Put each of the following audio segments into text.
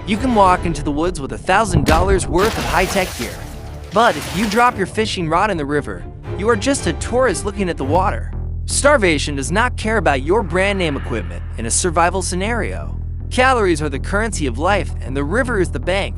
You can walk into the woods with $1,000 worth of high-tech gear. But if you drop your fishing rod in the river, you are just a tourist looking at the water. Starvation does not care about your brand name equipment in a survival scenario. Calories are the currency of life and the river is the bank,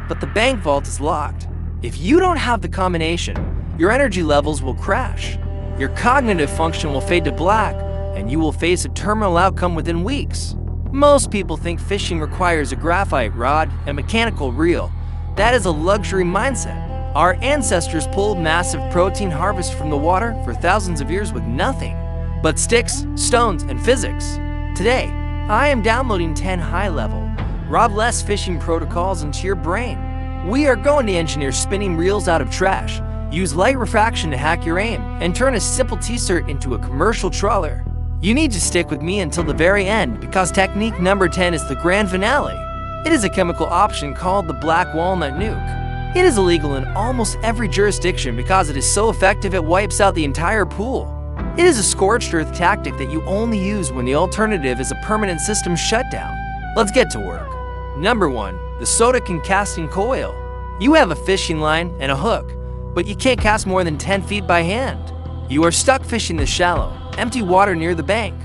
but the bank vault is locked. If you don't have the combination, your energy levels will crash. Your cognitive function will fade to black, and you will face a terminal outcome within weeks. Most people think fishing requires a graphite rod and mechanical reel. That is a luxury mindset. Our ancestors pulled massive protein harvest from the water for thousands of years with nothing but sticks, stones, and physics. Today, I am downloading 10 high-level, rob-less fishing protocols into your brain. We are going to engineer spinning reels out of trash, use light refraction to hack your aim, and turn a simple T-cert into a commercial trawler. You need to stick with me until the very end because technique number 10 is the grand finale. It is a chemical option called the Black Walnut Nuke. It is illegal in almost every jurisdiction because it is so effective it wipes out the entire pool. It is a scorched earth tactic that you only use when the alternative is a permanent system shutdown. Let's get to work. Number 1. The soda can casting coil. You have a fishing line and a hook, but you can't cast more than 10 feet by hand. You are stuck fishing the shallow, empty water near the bank.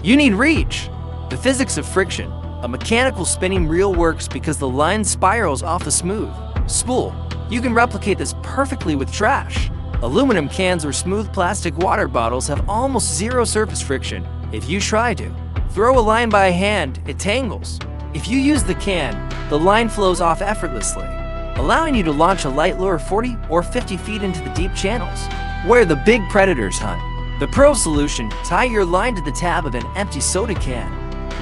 You need reach. The physics of friction. A mechanical spinning reel works because the line spirals off the smooth spool. You can replicate this perfectly with trash. Aluminum cans or smooth plastic water bottles have almost zero surface friction. If you try to throw a line by hand, it tangles. If you use the can, the line flows off effortlessly, allowing you to launch a light lure 40 or 50 feet into the deep channels where the big predators hunt. The pro solution: tie your line to the tab of an empty soda can.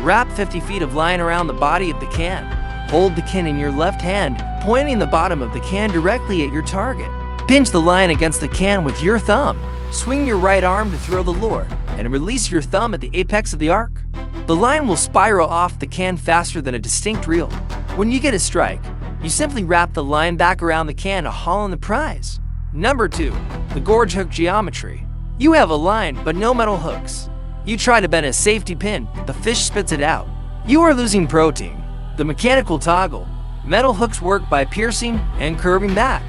Wrap 50 feet of line around the body of the can. Hold the can in your left hand, pointing the bottom of the can directly at your target. Pinch the line against the can with your thumb. Swing your right arm to throw the lure, and release your thumb at the apex of the arc. The line will spiral off the can faster than a distinct reel. When you get a strike, you simply wrap the line back around the can to haul in the prize. Number 2. The Gorge hook geometry. You have a line, but no metal hooks. You try to bend a safety pin, the fish spits it out. You are losing protein. The mechanical toggle. Metal hooks work by piercing and curving back.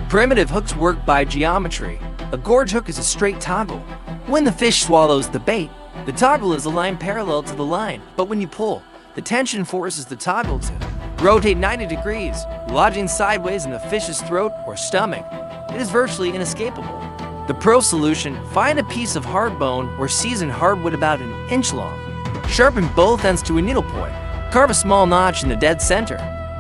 Primitive hooks work by geometry. A gorge hook is a straight toggle. When the fish swallows the bait, the toggle is aligned parallel to the line, but when you pull, the tension forces the toggle to rotate 90 degrees, lodging sideways in the fish's throat or stomach. It is virtually inescapable. The pro solution: find a piece of hard bone or seasoned hardwood about an inch long. Sharpen both ends to a needle point. Carve a small notch in the dead center.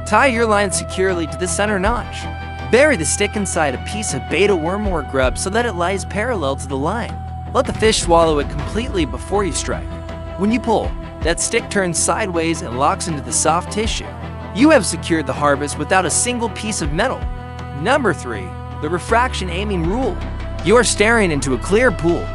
Tie your line securely to the center notch. Bury the stick inside a piece of beta worm or grub so that it lies parallel to the line. Let the fish swallow it completely before you strike. When you pull, that stick turns sideways and locks into the soft tissue. You have secured the harvest without a single piece of metal. Number 3. The refraction aiming rule. You are staring into a clear pool.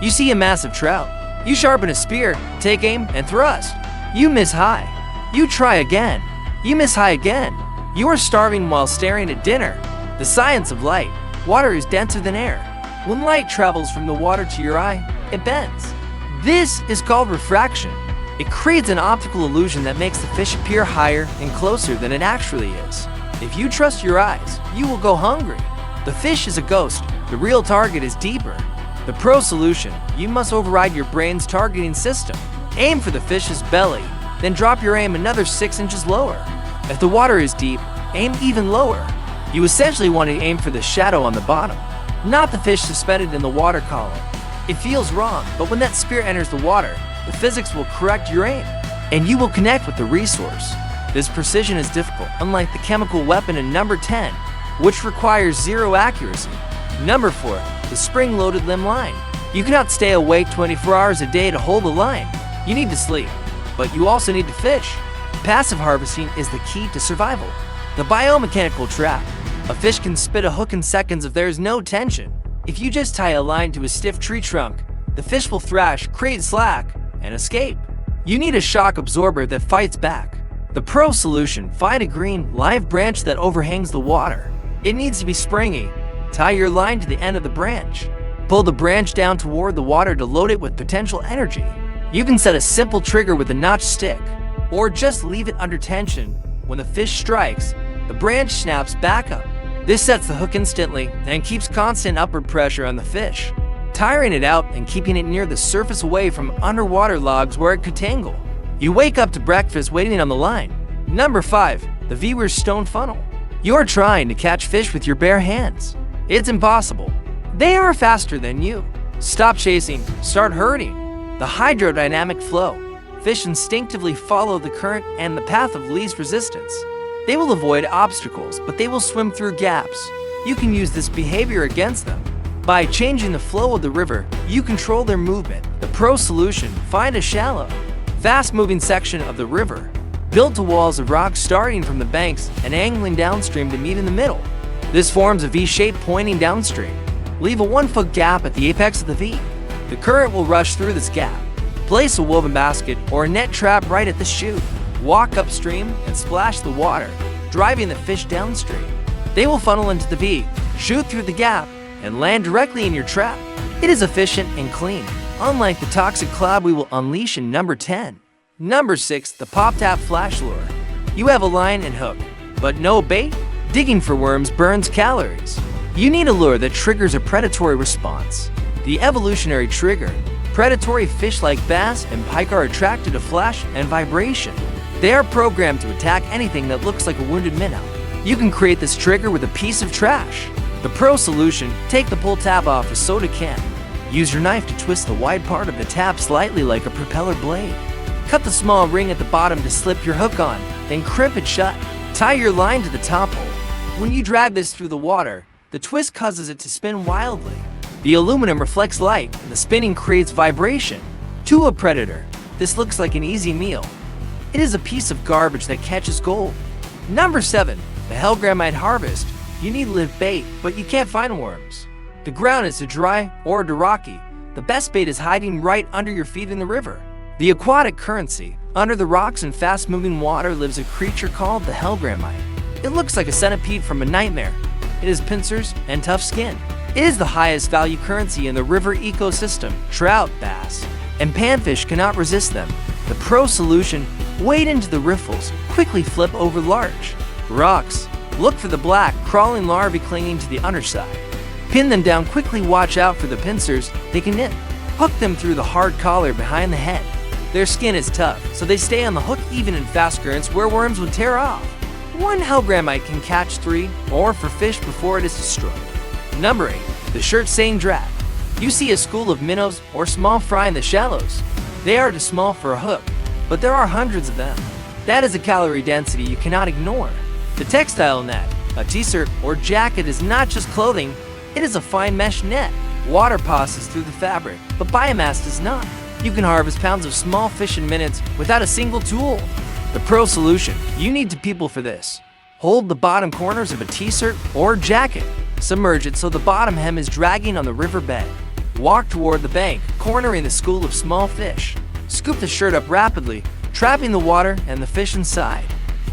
You see a massive trout. You sharpen a spear, take aim, and thrust. You miss high. You try again. You miss high again. You are starving while staring at dinner. The science of light. Water is denser than air. When light travels from the water to your eye, it bends. This is called refraction. It creates an optical illusion that makes the fish appear higher and closer than it actually is. If you trust your eyes, you will go hungry. The fish is a ghost. The real target is deeper. The pro solution: you must override your brain's targeting system. Aim for the fish's belly, then drop your aim another 6 inches lower. If the water is deep, aim even lower. You essentially want to aim for the shadow on the bottom, not the fish suspended in the water column. It feels wrong, but when that spear enters the water, the physics will correct your aim, and you will connect with the resource. This precision is difficult, unlike the chemical weapon in number 10, which requires zero accuracy. Number 4. The spring-loaded limb line. You cannot stay awake 24 hours a day to hold the line. You need to sleep, but you also need to fish. Passive harvesting is the key to survival. The biomechanical trap. A fish can spit a hook in seconds if there is no tension. If you just tie a line to a stiff tree trunk, the fish will thrash, create slack, and escape. You need a shock absorber that fights back. The pro solution: find a green, live branch that overhangs the water. It needs to be springy. Tie your line to the end of the branch. Pull the branch down toward the water to load it with potential energy. You can set a simple trigger with a notched stick, or just leave it under tension. when the fish strikes, the branch snaps back up. This sets the hook instantly and keeps constant upward pressure on the fish, tiring it out and keeping it near the surface away from underwater logs where it could tangle. You wake up to breakfast waiting on the line. Number 5. The V-Weir stone funnel. You are trying to catch fish with your bare hands. It's impossible. They are faster than you. Stop chasing, start herding. The hydrodynamic flow. Fish instinctively follow the current and the path of least resistance. They will avoid obstacles, but they will swim through gaps. You can use this behavior against them. By changing the flow of the river, you control their movement. The pro solution: find a shallow, fast-moving section of the river. Built to walls of rock starting from the banks and angling downstream to meet in the middle. This forms a V shape pointing downstream. Leave a 1-foot gap at the apex of the V. The current will rush through this gap. Place a woven basket or a net trap right at the chute. Walk upstream and splash the water, driving the fish downstream. They will funnel into the V, shoot through the gap, and land directly in your trap. It is efficient and clean, unlike the toxic cloud we will unleash in number 10. Number 6. The Pop-Tap Flash Lure. You have a line and hook, but no bait? Digging for worms burns calories. You need a lure that triggers a predatory response. The evolutionary trigger. Predatory fish like bass and pike are attracted to flash and vibration. They are programmed to attack anything that looks like a wounded minnow. You can create this trigger with a piece of trash. The pro solution: take the pull tab off a soda can. Use your knife to twist the wide part of the tab slightly like a propeller blade. Cut the small ring at the bottom to slip your hook on, then crimp it shut. Tie your line to the top hole. When you drag this through the water, the twist causes it to spin wildly. The aluminum reflects light, and the spinning creates vibration. To a predator, this looks like an easy meal. It is a piece of garbage that catches gold. Number 7. The Hellgrammite Harvest. You need live bait, but you can't find worms. The ground is too dry or too rocky. The best bait is hiding right under your feet in the river. The aquatic currency. Under the rocks and fast-moving water lives a creature called the Hellgrammite. It looks like a centipede from a nightmare. It has pincers and tough skin. It is the highest value currency in the river ecosystem. Trout, bass, and panfish cannot resist them. The pro solution: wade into the riffles, quickly flip over large rocks. Look for the black, crawling larvae clinging to the underside. Pin them down quickly, watch out for the pincers they can nip. Hook them through the hard collar behind the head. Their skin is tough, so they stay on the hook even in fast currents where worms would tear off. One Hellgrammite can catch 3 or 4 fish before it is destroyed. Number 8. The Seine drag. You see a school of minnows or small fry in the shallows. They are too small for a hook, but there are hundreds of them. That is a calorie density you cannot ignore. The textile net, a t-shirt or jacket, is not just clothing, it is a fine mesh net. Water passes through the fabric, but biomass does not. You can harvest pounds of small fish in minutes without a single tool. The pro solution: you need 2 people for this. Hold the bottom corners of a t-shirt or jacket. Submerge it so the bottom hem is dragging on the riverbed. Walk toward the bank, cornering the school of small fish. Scoop the shirt up rapidly, trapping the water and the fish inside.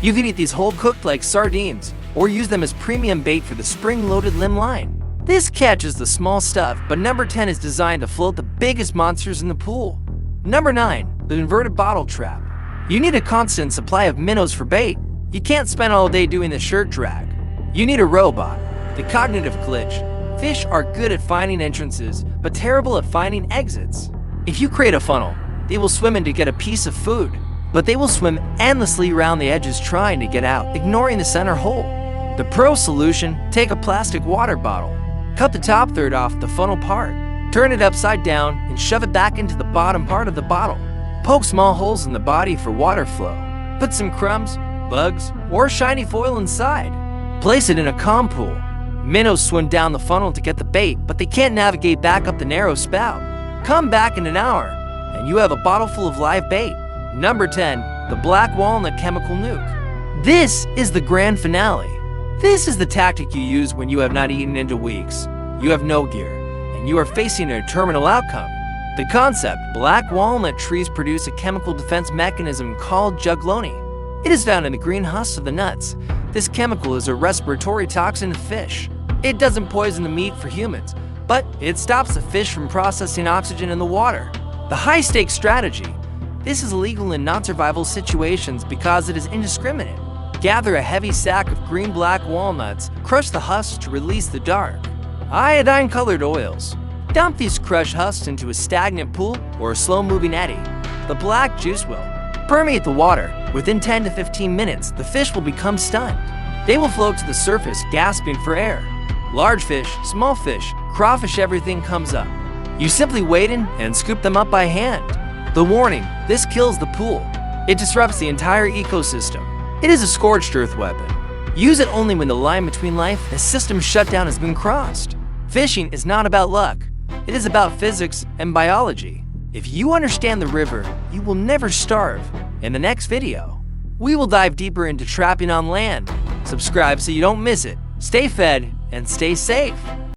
You can eat these whole cooked like sardines, or use them as premium bait for the spring-loaded limb line. This catches the small stuff, but number 10 is designed to float the biggest monsters in the pool. Number 9. The inverted bottle trap. You need a constant supply of minnows for bait. You can't spend all day doing the shirt drag. You need a robot. The cognitive glitch. Fish are good at finding entrances, but terrible at finding exits. If you create a funnel, they will swim in to get a piece of food, but they will swim endlessly around the edges trying to get out, ignoring the center hole. The pro solution: take a plastic water bottle. Cut the top third off the funnel part. Turn it upside down and shove it back into the bottom part of the bottle. Poke small holes in the body for water flow. Put some crumbs, bugs, or shiny foil inside. Place it in a calm pool. Minnows swim down the funnel to get the bait, but they can't navigate back up the narrow spout. Come back in an hour, and you have a bottle full of live bait. Number 10. The Black Walnut Chemical Nuke. This is the grand finale. This is the tactic you use when you have not eaten into weeks, you have no gear, and you are facing a terminal outcome. The concept: black walnut trees produce a chemical defense mechanism called juglone. It is found in the green husks of the nuts. This chemical is a respiratory toxin of fish. It doesn't poison the meat for humans, but it stops the fish from processing oxygen in the water. The high-stakes strategy: this is illegal in non-survival situations because it is indiscriminate. Gather a heavy sack of green-black walnuts, crush the husks to release the dark, iodine-colored oils. Dump these crushed husks into a stagnant pool or a slow-moving eddy. The black juice will permeate the water. Within 10 to 15 minutes, the fish will become stunned. They will float to the surface, gasping for air. Large fish, small fish, crawfish, everything comes up. You simply wade in and scoop them up by hand. The warning: this kills the pool. It disrupts the entire ecosystem. It is a scorched earth weapon. Use it only when the line between life and system shutdown has been crossed. Fishing is not about luck. It is about physics and biology. If you understand the river, you will never starve. In the next video, we will dive deeper into trapping on land. Subscribe so you don't miss it. Stay fed and stay safe.